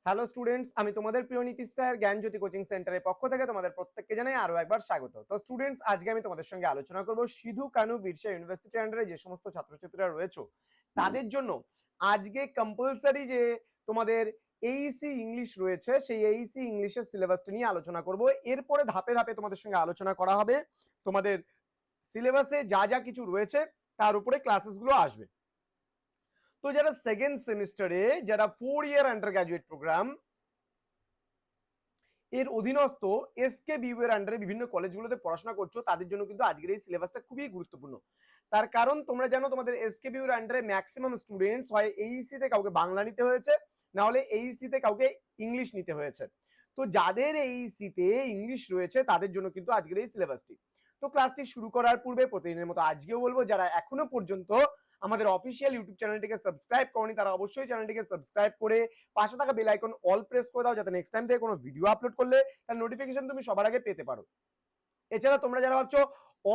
Hello students, আমি তোমাদের প্রিয় নীতিশ স্যার জ্ঞানজ্যোতি কোচিং সেন্টারের পক্ষ থেকে তোমাদের প্রত্যেককে জানাই আরো একবার স্বাগত। তো স্টুডেন্টস, আজকে আমি তোমাদের সঙ্গে আলোচনা করব সিধু কানু বিরসা ইউনিভার্সিটি আন্ডারে যে সমস্ত ছাত্রছাত্রীরা রয়েছে তাদের জন্য আজকে কম্পালসারি যে তোমাদের এইসি ইংলিশ রয়েছে, সেই এইসি ইংলিশের সিলেবাসটা নিয়ে আলোচনা করব। এরপরে ধাপে ধাপে তোমাদের সঙ্গে আলোচনা করা হবে তোমাদের সিলেবাসে যা যা কিছু রয়েছে তার উপরে ক্লাসেসগুলো আসবে। তো যারা সেকেন্ড সেমিস্টারে, যারা 4 ইয়ার আন্ডার গ্রাজুয়েট প্রোগ্রাম এর অধীনস্থ এসকে বিউ এর আন্ডারে বিভিন্ন কলেজগুলোতে পড়াশোনা করছো, তাদের জন্য কিন্তু আজকের এই সিলেবাসটা খুবই গুরুত্বপূর্ণ। তার কারণ তোমরা জানো তোমাদের এসকে বিউ এর আন্ডারে ম্যাক্সিমাম স্টুডেন্টস হয় এইসি তে কাউকে বাংলা নিতে হয়েছে, না হলে এইসি তে কাউকে ইংলিশ নিতে হয়েছে। তো যাদের এইসি তে ইংলিশ রয়েছে তাদের জন্য কিন্তু আজকের এই সিলেবাসটি। তো ক্লাসটি শুরু করার পূর্বে প্রতিদিনের মতো আজকেও বলবো, যারা এখনো পর্যন্ত আমাদের অফিসিয়াল ইউটিউব চ্যানেলটিকে সাবস্ক্রাইব করনি তারা অবশ্যই চ্যানেলটিকে সাবস্ক্রাইব করে পাশে থাকা বেল আইকন অল প্রেস করে দাও, যাতে নেক্সট টাইম থেকে কোনো ভিডিও আপলোড করলে তার নোটিফিকেশন তুমি সবার আগে পেতে পারো। এছাড়া তোমরা যারা ভাবছো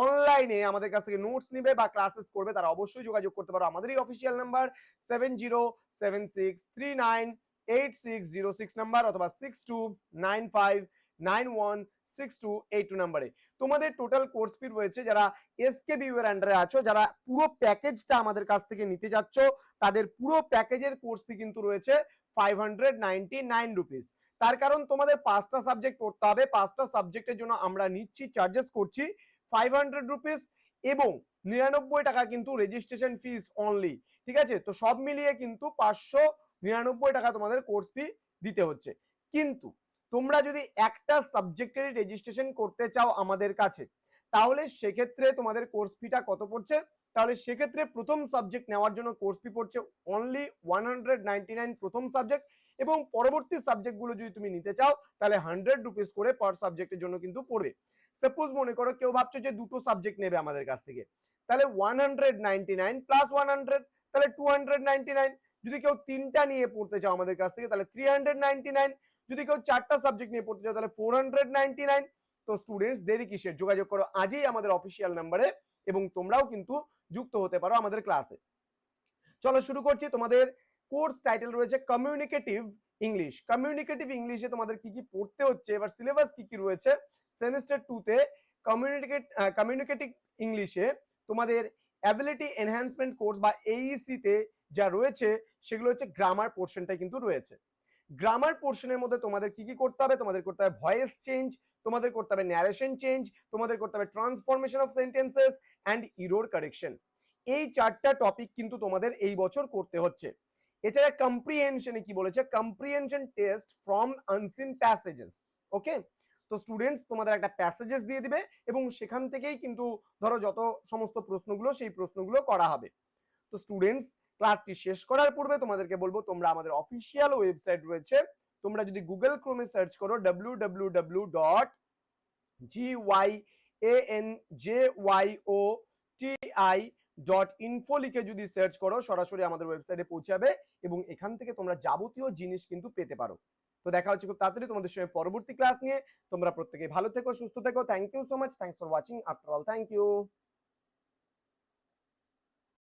অনলাইনে আমাদের কাছ থেকে নোটস নিবে বা ক্লাসেস করবে, তারা অবশ্যই যোগাযোগ করতে পারো আমাদের এই অফিসিয়াল নাম্বার 7076398606 নাম্বার অথবা 6295916282 নাম্বারে। তোমাদের টোটাল কোর্স ফি রয়েছে, যারা এসকেবিইউ এর আন্ডারে আছো, যারা পুরো প্যাকেজটা আমাদের কাছ থেকে নিতে যাচ্ছ, তাদের পুরো প্যাকেজের কোর্স ফি কিন্তু রয়েছে 599 রুপিস। তার কারণ তোমাদের 5টা সাবজেক্ট পড়তে হবে, 5টা সাবজেক্টের জন্য আমরা নিচ্ছি চার্জেস করছি 500 রুপিস এবং 99 টাকা কিন্তু রেজিস্ট্রেশন ফিস অনলি। ঠিক আছে, তো সব মিলিয়ে কিন্তু 599 টাকা তোমাদের কোর্স ফি দিতে হচ্ছে। কিন্তু তোমরা যদি একটা সাবজেক্টের রেজিস্ট্রেশন করতে চাও আমাদের কাছে, তাহলে সেক্ষেত্রে তোমাদের কোর্স ফিটা কত পড়ছে? তাহলে সেক্ষেত্রে প্রথম সাবজেক্ট নেওয়ার জন্য কোর্স ফি পড়ছে অনলি 199 প্রথম সাবজেক্ট, এবং পরবর্তী সাবজেক্টগুলো যদি তুমি নিতে চাও তাহলে 100 রুপিস করে পার সাবজেক্টের জন্য কিন্তু পড়বে। সাপোজ মনে করো কেউ ভাবছো যে দুটো সাবজেক্ট নেবে আমাদের কাছ থেকে, তাহলে 199 প্লাস 100 তাহলে 299। যদি কেউ তিনটা নিয়ে পড়তে চাও আমাদের কাছ থেকে তাহলে 399। যদি কেউ চারটা সাবজেক্ট নিয়ে পড়তে চাও তাহলে 499। তো স্টুডেন্টস, দেরি কিসের? যোগাযোগ করো আজই আমাদের অফিসিয়াল নাম্বারে এবং তোমরাও কিন্তু যুক্ত হতে পারো আমাদের ক্লাসে। চলো শুরু করছি। তোমাদের কোর্স টাইটেল রয়েছে কমিউনিকেটিভ ইংলিশ। কমিউনিকেটিভ ইংলিশে তোমাদের কি কি পড়তে হচ্ছে, এবার সিলেবাস কি কি রয়েছে। সেমিস্টার 2 তে কমিউনিকেটিভ ইংলিশে তোমাদের অ্যাবিলিটি এনহ্যান্সমেন্ট কোর্স বা এইইসি তে যা রয়েছে সেগুলো হচ্ছে গ্রামার পোর্শনটা কিন্তু রয়েছে। গ্রামার পোর্শনের মধ্যে তোমাদের কি কি করতে হবে? তোমাদের করতে হবে ভয়েস চেঞ্জ, তোমাদের করতে হবে ন্যারেশন চেঞ্জ, তোমাদের করতে হবে transformation of sentences and error correction. এই চারটা টপিক কিন্তু তোমাদের এই বছর করতে হচ্ছে। এছাড়া কম্প্রিহেনশনে কি বলেছে? Comprehension test from unseen passages. Okay, তো স্টুডেন্টস তোমাদের একটা প্যাসেজেস দিয়ে দিবে এবং সেখান থেকেই কিন্তু ধরো যত সমস্ত প্রশ্নগুলো সেই প্রশ্নগুলো করা হবে। তো স্টুডেন্টস, ক্লাসটি শেষ করার পূর্বে তোমাদেরকে বলবো, তোমরা আমাদের অফিসিয়াল ওয়েবসাইট রয়েছে, তোমরা যদি গুগল ক্রোমে সার্চ করো www.gyanjyoti.info লিখে যদি সার্চ করো, সরাসরি আমাদের ওয়েবসাইটে পৌঁছাবে এবং এখান থেকে তোমরা যাবতীয় জিনিস কিন্তু পেতে পারো। তো দেখা হচ্ছে খুব তাড়াতাড়ি তোমাদের সঙ্গে পরবর্তী ক্লাস নিয়ে। তোমরা প্রত্যেকে ভালো থেকো, সুস্থ থেকো। Thank you so much, thanks for watching. After all, thank you.